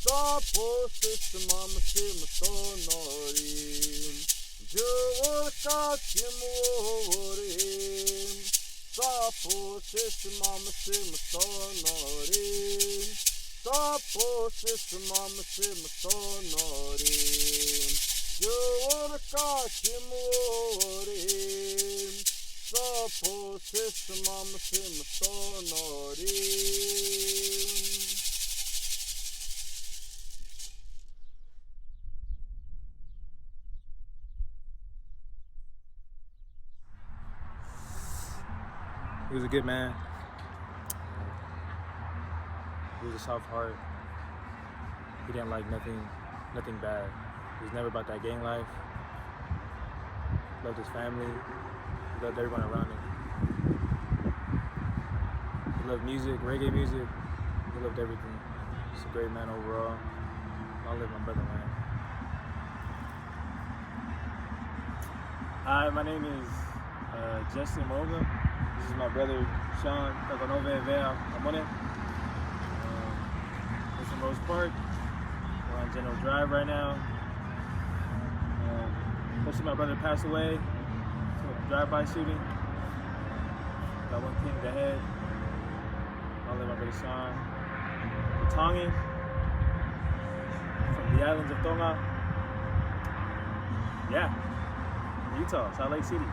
Sapo sistema masima sonorim. Jurka chimurim. Sapo sistema masima sonorim. Sapo sistema masima sonorim. Jurka chimurim. Sapo sistema masima sonorim. He was a good man. He was a soft heart. He didn't like nothing bad. He was never about that gang life. He loved his family. He loved everyone around him. He loved music, reggae music. He loved everything. Just a great man overall. Long live my brother, man. Hi, my name is Justin Morgan. This is my brother, Sean, Tohono O'odham Nation. We're from Rose Park. We're on General Drive right now. Unfortunately, my brother passed away to a drive-by shooting. Got one king to the head. Long live my brother, Sean. We're Tongan, from the islands of Tonga. Yeah, Utah, Salt Lake City.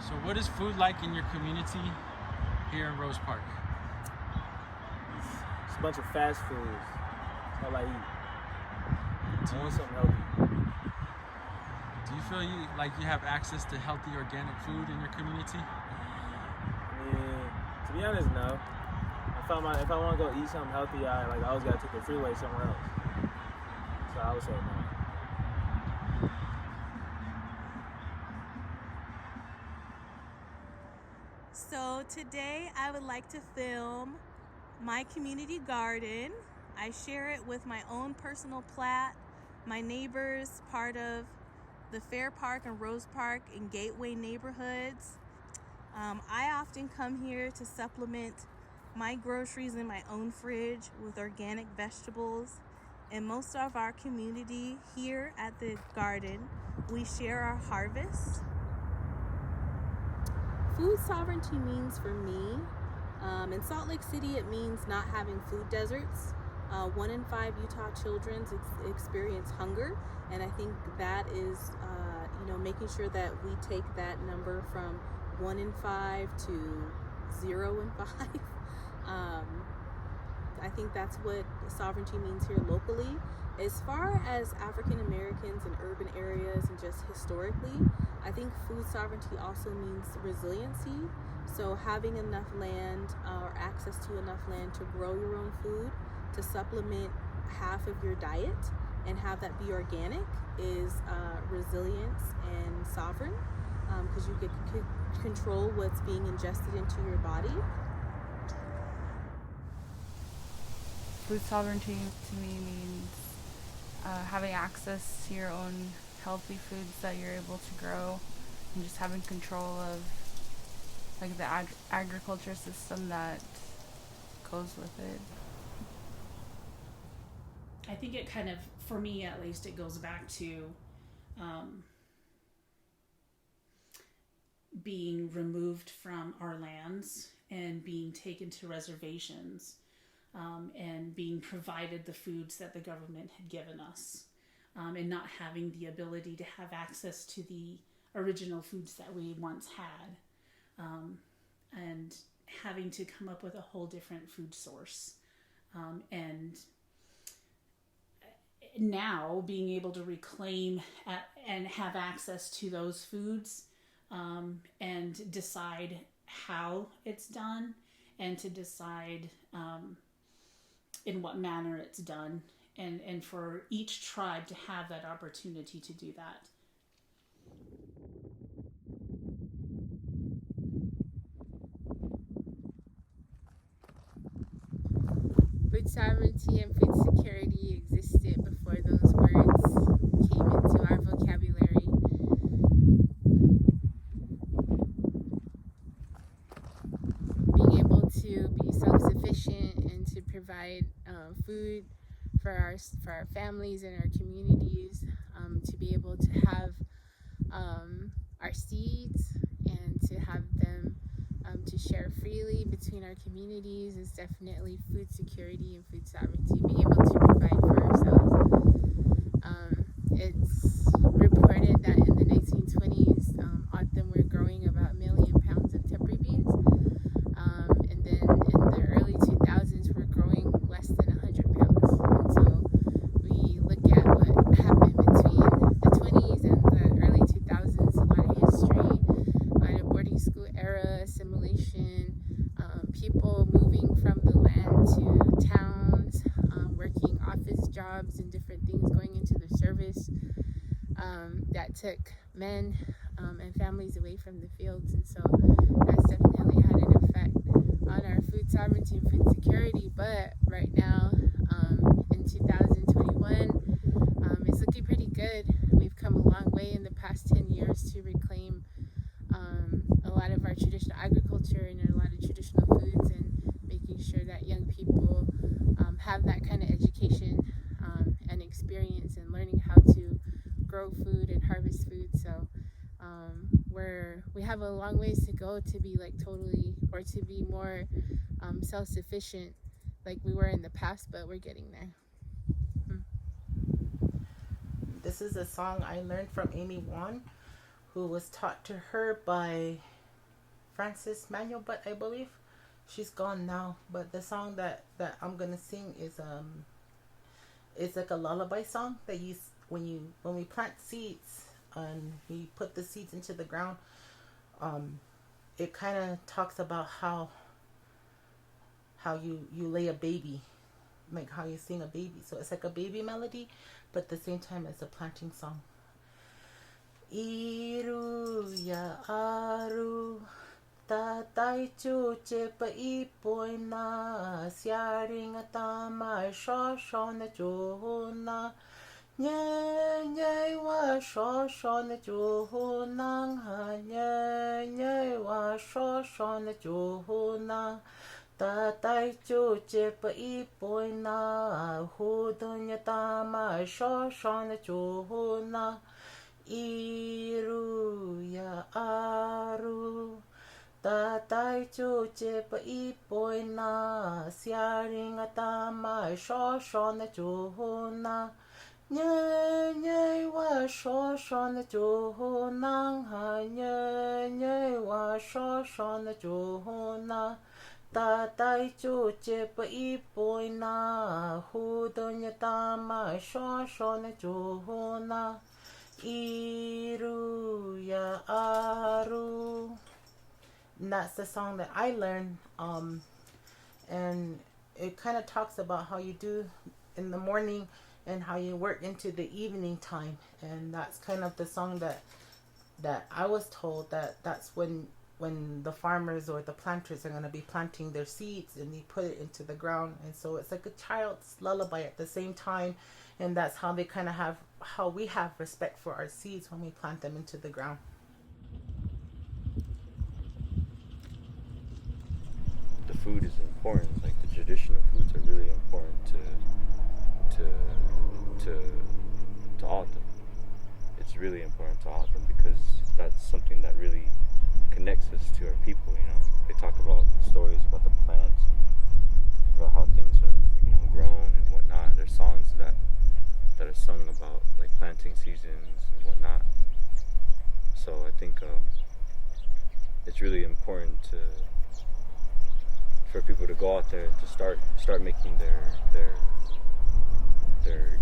So what is food like in your community here in Rose Park? It's a bunch of fast foods. That's all I eat. I want something healthy. Do you feel like you have access to healthy organic food in your community? To be honest, no. If I want to go eat something healthy, I always gotta take the freeway somewhere else. So I would say no. So today I would like to film my community garden. I share it with my own personal plat, my neighbors, part of the Fair Park and Rose Park and Gateway neighborhoods. I often come here to supplement my groceries in my own fridge with organic vegetables. In most of our community here at the garden, we share our harvest. Food sovereignty means for me, in Salt Lake City, it means not having food deserts. 1 in 5 Utah children experience hunger, and I think that is, making sure that we take that number from 1 in 5 to 0 in 5. I think that's what sovereignty means here locally. As far as African Americans in urban areas and just historically, I think food sovereignty also means resiliency. So having enough land or access to enough land to grow your own food, to supplement half of your diet and have that be organic is resilience and sovereign, because you get control what's being ingested into your body. Food sovereignty to me means having access to your own healthy foods that you're able to grow, and just having control of the agriculture system that goes with it. I think it kind of, for me at least, it goes back to being removed from our lands and being taken to reservations, and being provided the foods that the government had given us, and not having the ability to have access to the original foods that we once had, and having to come up with a whole different food source, and now being able to reclaim and have access to those foods, and decide how it's done, and to decide in what manner it's done, and for each tribe to have that opportunity to do that. Food sovereignty and food security existed before those words came into our vocabulary. Being able to be self-sufficient and to provide provide food for our families and our communities, to be able to have our seeds and to have them to share freely between our communities is definitely food security and food sovereignty, being able to provide for ourselves. It's reported that in the 1920s, O'odham were growing about 1 million pounds of tepary beans, and then in the early 2000s, we're growing less than 100 pounds. And so we look at what happened between the 20s and the early 2000s, a lot of history, a lot of boarding school era assimilation, people moving from the land to towns, working office jobs and different things, going into the service, that took men and families away from the fields. And so that's definitely had an effect on our food sovereignty and food security. But right now, in 2021, it's looking pretty good. We've come a long way in the past 10 years to reclaim a lot of our traditional agriculture and a lot of traditional foods, and making sure that young people have that kind of education and experience and learning how to grow food and harvest food. So we have a long ways to go to be like totally, or to be more self-sufficient like we were in the past, but we're getting there. This is a song I learned from Amy Wan, who was taught to her by Nathan Manuel, but I believe she's gone now. But the song that I'm gonna sing is it's like a lullaby song that when we plant seeds and we put the seeds into the ground, it kind of talks about how you lay a baby, like how you sing a baby. So it's like a baby melody, but at the same time it's a planting song. Iru ya aru tatai chuche pa ipoi na siaring atama shosho na johuna nye wa shosho na johuna ha nye wa shosho na johuna tatai chuche pa ipoi na hudunya tama shosho na johuna Iru ya aru tatai chuche pa ipoi na siaring atama shosho na johuna nye wa shosho na johuna ha nye wa shosho na johuna tatai chuche pa ipoi na hudunya tama shosho na johuna Iru ya aru. And that's the song that I learned, and it kind of talks about how you do in the morning and how you work into the evening time. And that's kind of the song that I was told that's when the farmers or the planters are going to be planting their seeds and they put it into the ground. And so it's like a child's lullaby at the same time. And that's how they kind of have, how we have respect for our seeds when we plant them into the ground. The food is important. Like the traditional foods are really important to all of them. It's really important to all of them because that's something that really connects us to our people. You know, they talk about stories about the plants, about how things are, grown and whatnot. There's songs that are sung about like planting seasons and whatnot. So I think it's really important for people to go out there and to start making their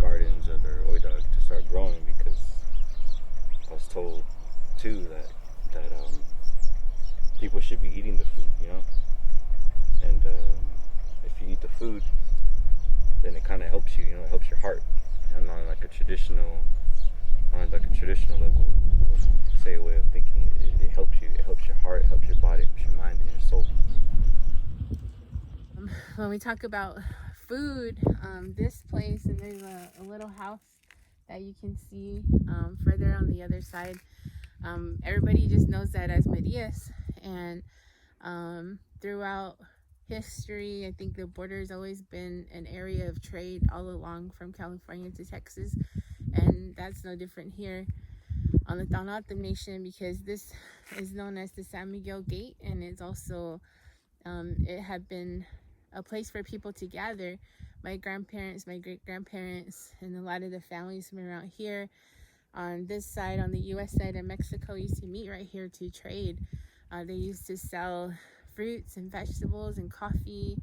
gardens or their oidag to start growing, because I was told too that people should be eating the food, and if you eat the food, then it kind of helps you, it helps your heart. And on like a traditional level, say a way of thinking, it helps you. It helps your heart, it helps your body, it helps your mind and your soul. When we talk about food, this place, and there's a little house that you can see further on the other side. Everybody just knows that as Maria's, and throughout history. I think the border has always been an area of trade all along from California to Texas, and that's no different here on the Tohono O'odham Nation, because this is known as the San Miguel Gate, and it's also it had been a place for people to gather. My grandparents, my great-grandparents, and a lot of the families from around here on this side, on the U.S. side of Mexico, used to meet right here to trade. They used to sell fruits and vegetables and coffee,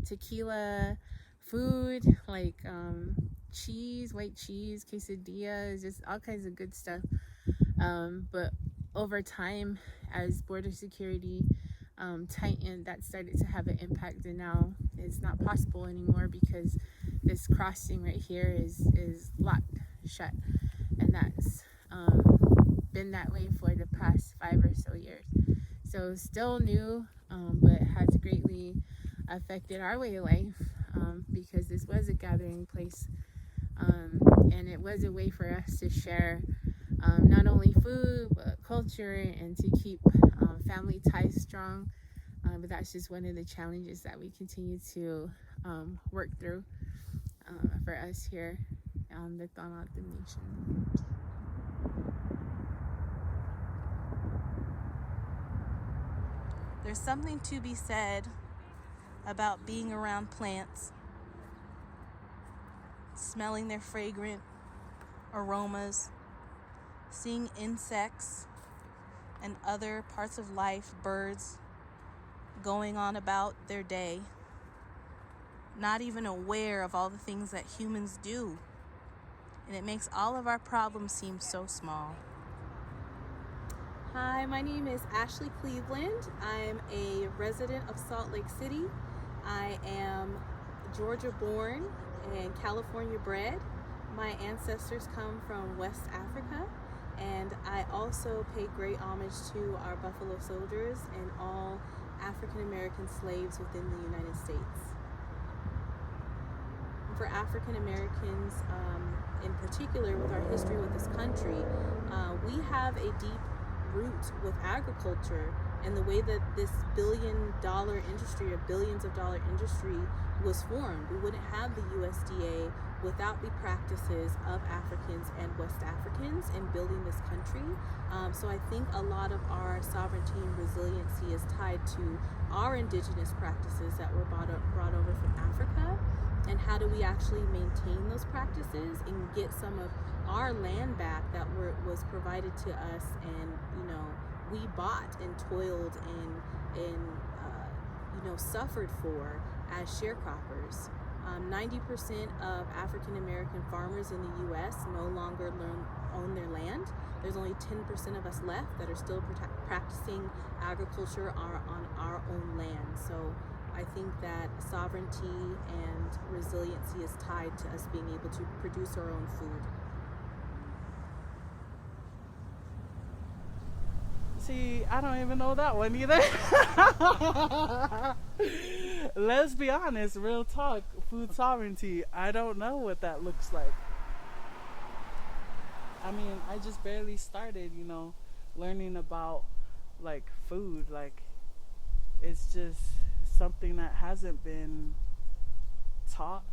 tequila, food like cheese, white cheese, quesadillas, just all kinds of good stuff. But over time, as border security tightened, that started to have an impact, and now it's not possible anymore because this crossing right here is locked shut, and that's been that way for the past 5 or so years. So still new, but has greatly affected our way of life, because this was a gathering place, and it was a way for us to share not only food but culture, and to keep family ties strong. But that's just one of the challenges that we continue to work through for us here on the Tohono O'odham Nation. There's something to be said about being around plants, smelling their fragrant aromas, seeing insects and other parts of life, birds, going on about their day, not even aware of all the things that humans do. And it makes all of our problems seem so small. Hi, my name is Ashley Cleveland. I'm a resident of Salt Lake City. I am Georgia born and California bred. My ancestors come from West Africa, and I also pay great homage to our Buffalo Soldiers and all African American slaves within the United States. For African Americans, in particular with our history with this country, we have a deep root with agriculture and the way that this billion-dollar industry or billions of dollar industry was formed. We wouldn't have the USDA without the practices of Africans and West Africans in building this country. So I think a lot of our sovereignty and resiliency is tied to our indigenous practices that were brought over from Africa. And how do we actually maintain those practices and get some of our land back that was provided to us, and we bought and toiled and suffered for as sharecroppers. 90% of African American farmers in the U.S. no longer own their land. There's only 10% of us left that are still practicing agriculture on our own land. So I think that sovereignty and resiliency is tied to us being able to produce our own food. See, I don't even know that one either. Let's be honest, real talk, food sovereignty. I don't know what that looks like. I mean, I just barely started, learning about like food. Like, it's just something that hasn't been taught,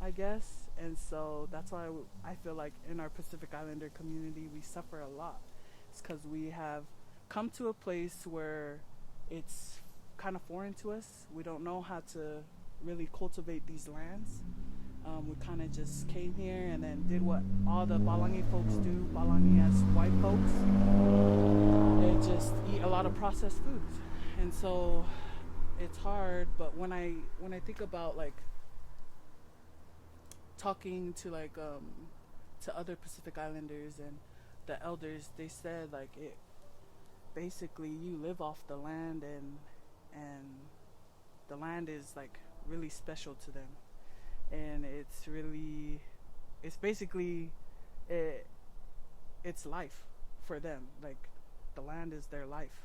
I guess. And so that's why I feel like in our Pacific Islander community, we suffer a lot. It's because we have come to a place where it's kind of foreign to us. We don't know how to really cultivate these lands. We kind of just came here and then did what all the Balangi folks do, Balangi as white folks. They just eat a lot of processed foods. And so it's hard, but when I think about like talking to like to other Pacific Islanders and the elders, they said like it basically you live off the land, and the land is like really special to them, and it's basically it's life for them. Like the land is their life.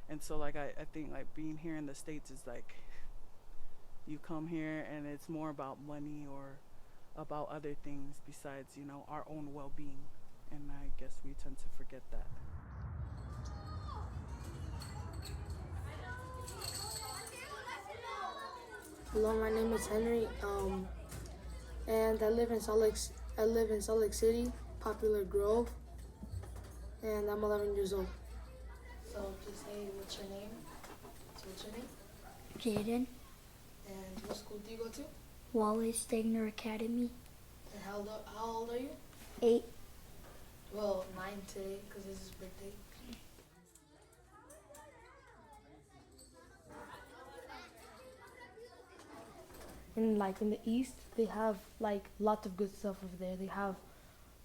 And so like I think like being here in the States is like you come here and it's more about money or about other things besides our own well-being, and I guess we tend to forget that. Hello, my name is Henry, and I live in Salt Lake City, Popular Grove, and I'm 11 years old. So please say what's your name? So what's your name? Jaden, And what school do you go to? Wallace Stegner Academy, And how old are you? 8. Well, 9 today because it's his birthday. In the east, they have like lots of good stuff over there. They have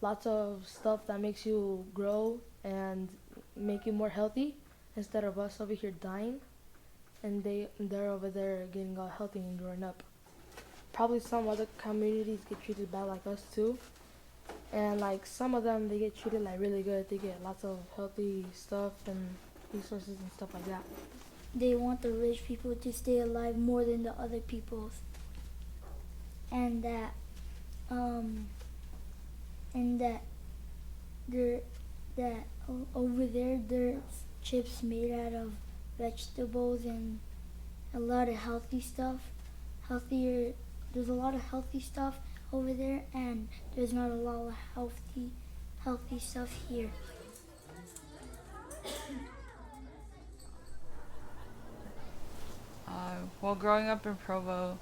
lots of stuff that makes you grow and make you more healthy instead of us over here dying. And they're over there getting all healthy and growing up. Probably some other communities get treated bad like us too. And like some of them, they get treated like really good. They get lots of healthy stuff and resources and stuff like that. They want the rich people to stay alive more than the other peoples. And that over there there's chips made out of vegetables and a lot of healthy stuff. There's a lot of healthy stuff over there, and there's not a lot of healthy stuff here. Well, growing up in Provo,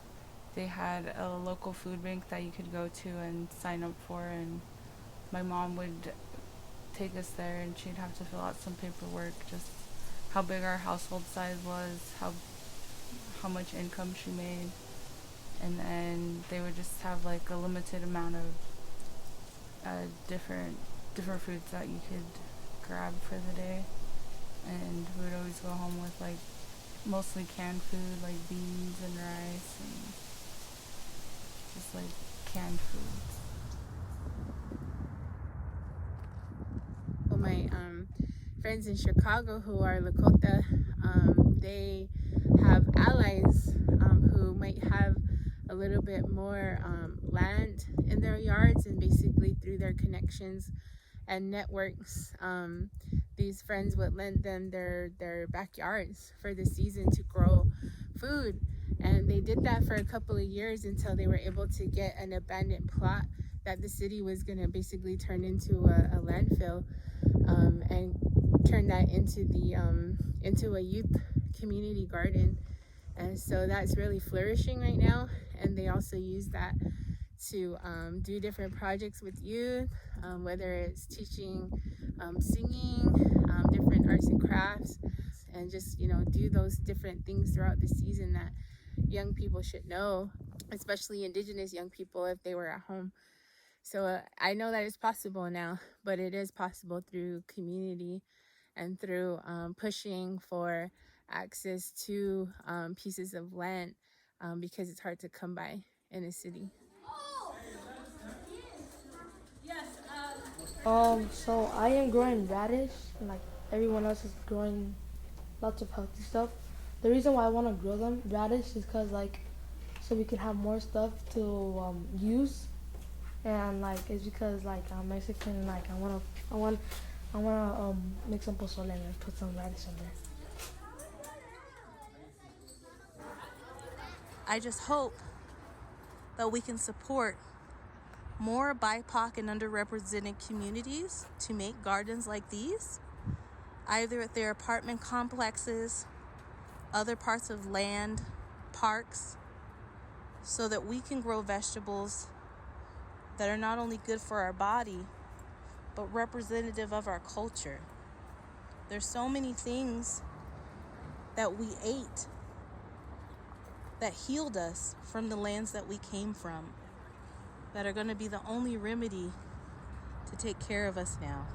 they had a local food bank that you could go to and sign up for, and my mom would take us there, and she'd have to fill out some paperwork, just how big our household size was, how much income she made, and then they would just have like a limited amount of different foods that you could grab for the day, and we would always go home with like mostly canned food like beans and rice and just like canned foods. Well, my friends in Chicago who are Lakota, they have allies who might have a little bit more land in their yards, and basically through their connections and networks, these friends would lend them their backyards for the season to grow food. And they did that for a couple of years until they were able to get an abandoned plot that the city was going to basically turn into a landfill, and turn that into a youth community garden. And so that's really flourishing right now. And they also use that to do different projects with youth, whether it's teaching singing, different arts and crafts, and just do those different things throughout the season that young people should know, especially Indigenous young people if they were at home. So I know that it's possible now, but it is possible through community and through pushing for access to pieces of land, because it's hard to come by in a city. So I am growing radish, and like everyone else is growing lots of healthy stuff. The reason why I want to grow them radish is because so we can have more stuff to use, and it's because I'm Mexican, and I want to make some pozole and put some radish in there. I just hope that we can support more BIPOC and underrepresented communities to make gardens like these, either at their apartment complexes, other parts of land, parks, so that we can grow vegetables that are not only good for our body, but representative of our culture. There's so many things that we ate that healed us from the lands that we came from, that are going to be the only remedy to take care of us now.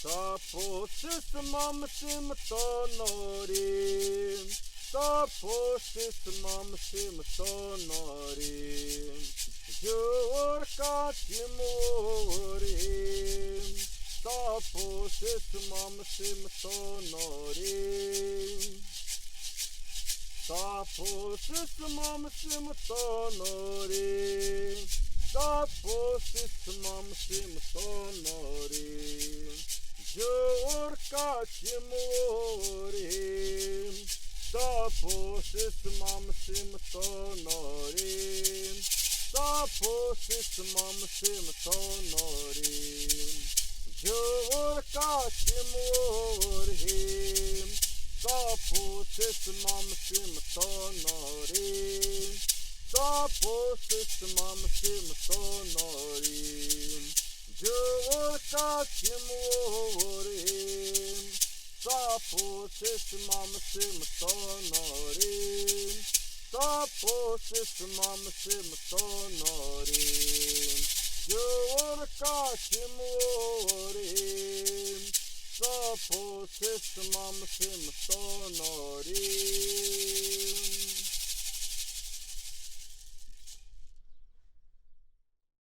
Sapo mama sima tonorim. Sapo mama sima tonorim. Jurka chimurim. Sapo mama sima tonorim. Sapo mama sima tonorim. Sapo mama sima tonorim. Kachimorim, Tapo Sistamam Simatonorim, Tapo Sistamam Simatonorim, Jor Kachimorim, Tapo Sistamam Simatonorim, Tapo Sistamam Simatonorim, Jor Kachimorim, Tapo Sistamam Simatonorim, Tapo Sistamam Simatonorim, Jor Kachimorim, Tapo Sistamam Simatonorim.